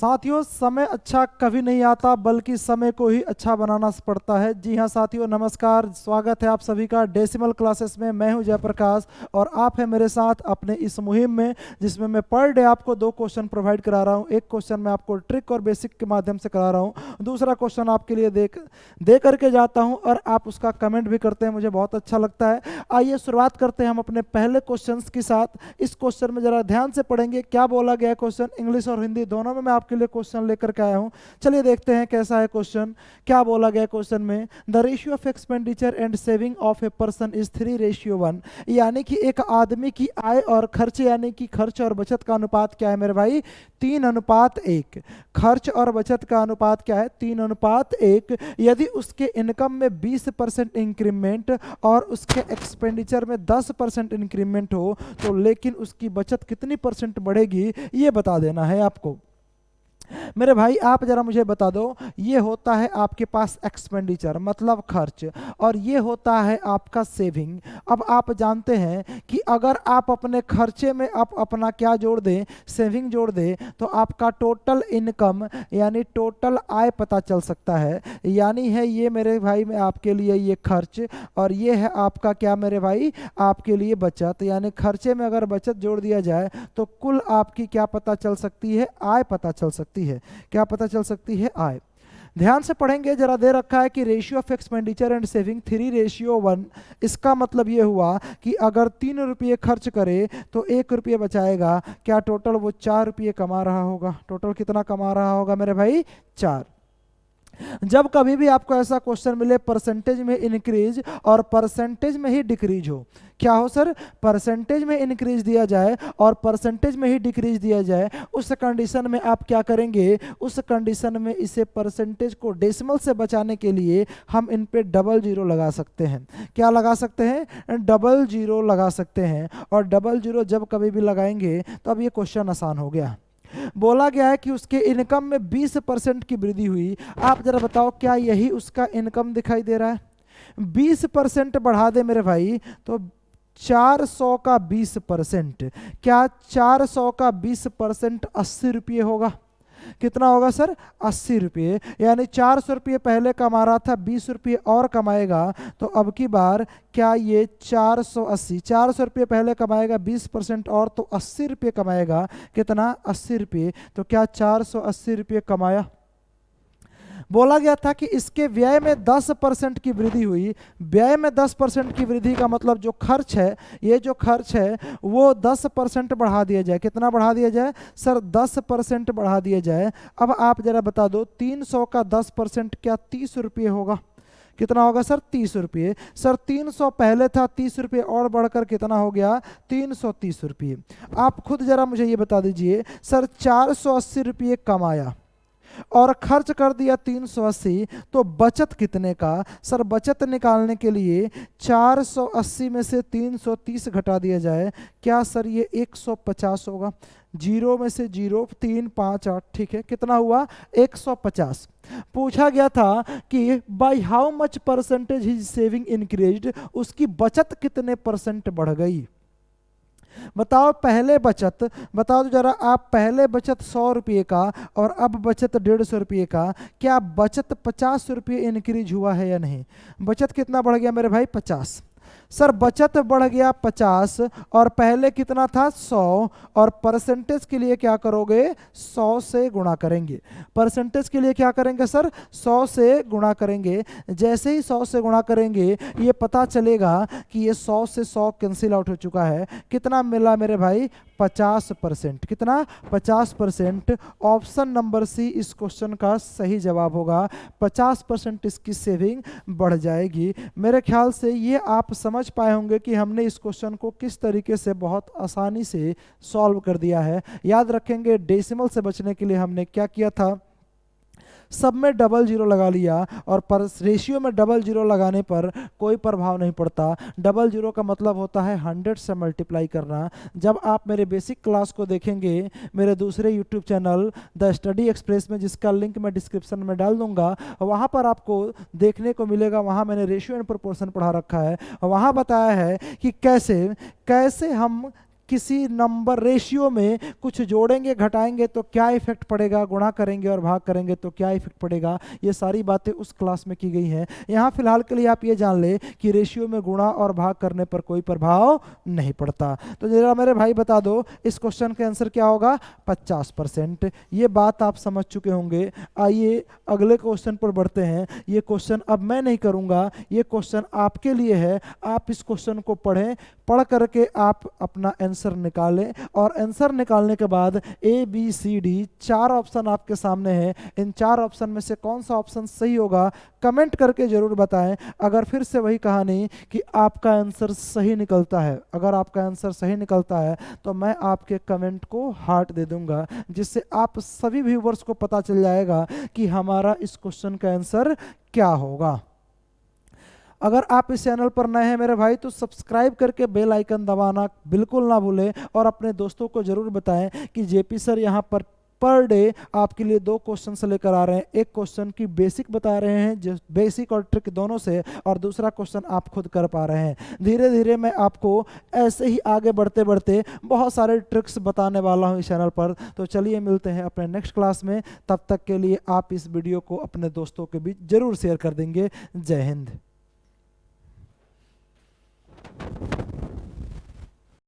साथियों, समय अच्छा कभी नहीं आता बल्कि समय को ही अच्छा बनाना पड़ता है। जी हाँ साथियों, नमस्कार, स्वागत है आप सभी का डेसिमल क्लासेस में। मैं हूं जयप्रकाश और आप हैं मेरे साथ अपने इस मुहिम में, जिसमें मैं पर डे आपको 2 क्वेश्चन प्रोवाइड करा रहा हूं। एक क्वेश्चन मैं आपको ट्रिक और बेसिक के माध्यम से करा रहा हूं, दूसरा क्वेश्चन आपके लिए दे करके जाता हूँ और आप उसका कमेंट भी करते हैं, मुझे बहुत अच्छा लगता है। आइए शुरुआत करते हैं हम अपने पहले क्वेश्चन के साथ। इस क्वेश्चन में जरा ध्यान से पढ़ेंगे क्या बोला गया है। क्वेश्चन इंग्लिश और हिंदी दोनों में मैं आपके लिए क्वेश्चन लेकर के आया हूं। चलिए देखते हैं कैसा है क्वेश्चन, क्या बोला गया क्वेश्चन में। The ratio of expenditure and saving of a person is 3:1, यानी कि एक आदमी की आय और खर्च यानी कि खर्च और बचत का अनुपात क्या है मेरे भाई, 3:1। खर्च और बचत का अनुपात क्या है, 3:1। यदि उसके इनकम में 20% इंक्रीमेंट और उसके एक्सपेंडिचर में 10% इंक्रीमेंट हो तो लेकिन उसकी बचत कितनी परसेंट बढ़ेगी, ये बता देना है आपको। मेरे भाई आप जरा मुझे बता दो, ये होता है आपके पास एक्सपेंडिचर मतलब खर्च, और ये होता है आपका सेविंग। अब आप जानते हैं कि अगर आप अपने खर्चे में आप अपना क्या जोड़ दें, सेविंग जोड़ दें, तो आपका टोटल इनकम यानी टोटल आय पता चल सकता है। यानी है ये मेरे भाई में आपके लिए ये खर्च, और ये है आपका क्या मेरे भाई, आपके लिए बचत। यानी खर्चे में अगर बचत जोड़ दिया जाए तो कुल आपकी क्या पता चल सकती है, आय पता चल सकती है। क्या पता चल सकती है, आय। ध्यान से पढ़ेंगे, जरा दे रखा है कि ratio of expenditure and saving 3:1। इसका मतलब ये हुआ कि अगर 3 रुपये खर्च करे तो 1 रुपये बचाएगा। क्या टोटल वो 4 रुपये कमा रहा होगा। टोटल कितना कमा रहा होगा मेरे भाई, 4। जब कभी भी आपको ऐसा क्वेश्चन मिले परसेंटेज में इंक्रीज और परसेंटेज में ही डिक्रीज हो, क्या हो सर, परसेंटेज में इंक्रीज दिया जाए और परसेंटेज में ही डिक्रीज दिया जाए, उस कंडीशन में आप क्या करेंगे, उस कंडीशन में इसे परसेंटेज को डेसिमल से बचाने के लिए हम इन पे डबल जीरो लगा सकते हैं। क्या लगा सकते हैं, डबल जीरो लगा सकते हैं। और डबल जीरो जब कभी भी लगाएंगे तो अब ये क्वेश्चन आसान हो गया। बोला गया है कि उसके इनकम में 20% की वृद्धि हुई। आप जरा बताओ क्या यही उसका इनकम दिखाई दे रहा है। 20% बढ़ा दे मेरे भाई तो 400 का 20%, क्या 400 का 20% 80 रुपये होगा। कितना होगा सर, 80 रुपये। यानी 400 रुपये पहले कमा रहा था, 20 रुपये और कमाएगा तो अब की बार क्या ये 400 रुपये पहले कमाएगा, 20% और तो 80 रुपये कमाएगा। कितना, 80 रुपये। तो क्या 480 रुपये कमाया। बोला गया था कि इसके व्यय में 10% की वृद्धि हुई। व्यय में 10% की वृद्धि का मतलब जो खर्च है, ये जो खर्च है वो 10% बढ़ा दिया जाए। कितना बढ़ा दिया जाए सर, 10% बढ़ा दिया जाए। अब आप जरा बता दो 300 का 10% क्या 30 रुपये होगा। कितना होगा सर, 30 रुपये। सर 300 पहले था, 30 रुपये और बढ़कर कितना हो गया, 330 रुपये। आप खुद जरा मुझे ये बता दीजिए सर, 480 रुपये कमाया और खर्च कर दिया 380, तो बचत कितने का। सर बचत निकालने के लिए 480 में से 330 घटा दिया जाए, क्या सर ये 150 होगा। 0 में से 0, 3, 5, 8, ठीक है, कितना हुआ, 150। पूछा गया था कि by how much percentage his saving increased, उसकी बचत कितने परसेंट बढ़ गई। बताओ पहले बचत, बताओ जरा आप, पहले बचत 100 रुपये का और अब बचत 150 रुपये का, क्या बचत 50 रुपये इंक्रीज हुआ है या नहीं। बचत कितना बढ़ गया मेरे भाई, 50। सर बचत बढ़ गया 50 और पहले कितना था, 100, और परसेंटेज के लिए क्या करोगे, 100 से गुणा करेंगे। परसेंटेज के लिए क्या करेंगे सर, 100 से गुणा करेंगे। जैसे ही 100 से गुणा करेंगे ये पता चलेगा कि ये 100 से 100 कैंसिल आउट हो चुका है। कितना मिला मेरे भाई, 50%। कितना, 50%। ऑप्शन नंबर सी इस क्वेश्चन का सही जवाब होगा। 50% इसकी सेविंग बढ़ जाएगी। मेरे ख्याल से ये आप समझ पाए होंगे कि हमने इस क्वेश्चन को किस तरीके से बहुत आसानी से सॉल्व कर दिया है। याद रखेंगे डेसिमल से बचने के लिए हमने क्या किया था, सब में डबल जीरो लगा लिया, और पर रेशियो में डबल जीरो लगाने पर कोई प्रभाव नहीं पड़ता। डबल जीरो का मतलब होता है 100 से मल्टीप्लाई करना। जब आप मेरे बेसिक क्लास को देखेंगे मेरे दूसरे YouTube channel the study express में, जिसका लिंक मैं डिस्क्रिप्शन में डाल दूंगा, वहाँ पर आपको देखने को मिलेगा, वहाँ मैंने रेशियो एंड प्रोपोर्शन पढ़ा रखा है। वहाँ बताया है कि कैसे कैसे हम किसी नंबर रेशियो में कुछ जोड़ेंगे घटाएंगे तो क्या इफेक्ट पड़ेगा, गुणा करेंगे और भाग करेंगे तो क्या इफेक्ट पड़ेगा, ये सारी बातें उस क्लास में की गई हैं। यहाँ फिलहाल के लिए आप ये जान ले कि रेशियो में गुणा और भाग करने पर कोई प्रभाव नहीं पड़ता। तो जरा मेरे भाई बता दो इस क्वेश्चन का आंसर क्या होगा, 50%। ये बात आप समझ चुके होंगे। आइए अगले क्वेश्चन पर बढ़ते हैं। ये क्वेश्चन अब मैं नहीं करूंगा, ये क्वेश्चन आपके लिए है। आप इस क्वेश्चन को पढ़ें, पढ़ करके आप अपना आंसर निकालें और आंसर निकालने के बाद A B C D 4 option आपके सामने हैं। इन 4 ऑप्शन में से कौन सा ऑप्शन सही होगा कमेंट करके जरूर बताएं। अगर फिर से वही कहानी कि आपका आंसर सही निकलता है, अगर आपका आंसर सही निकलता है तो मैं आपके कमेंट को हार्ट दे दूंगा, जिससे आप सभी व्यूवर्स को पता चल जाएगा कि हमारा इस क्वेश्चन का आंसर क्या होगा। अगर आप इस चैनल पर नए हैं मेरे भाई तो सब्सक्राइब करके बेल आइकन दबाना बिल्कुल ना भूलें और अपने दोस्तों को जरूर बताएं कि जेपी सर यहाँ पर डे आपके लिए 2 क्वेश्चन से लेकर आ रहे हैं। एक क्वेश्चन की बेसिक बता रहे हैं, जो बेसिक और ट्रिक दोनों से, और दूसरा क्वेश्चन आप खुद कर पा रहे हैं। धीरे धीरे मैं आपको ऐसे ही आगे बढ़ते बढ़ते बहुत सारे ट्रिक्स बताने वाला हूं इस चैनल पर। तो चलिए मिलते हैं अपने नेक्स्ट क्लास में। तब तक के लिए आप इस वीडियो को अपने दोस्तों के बीच जरूर शेयर कर देंगे। जय हिंद।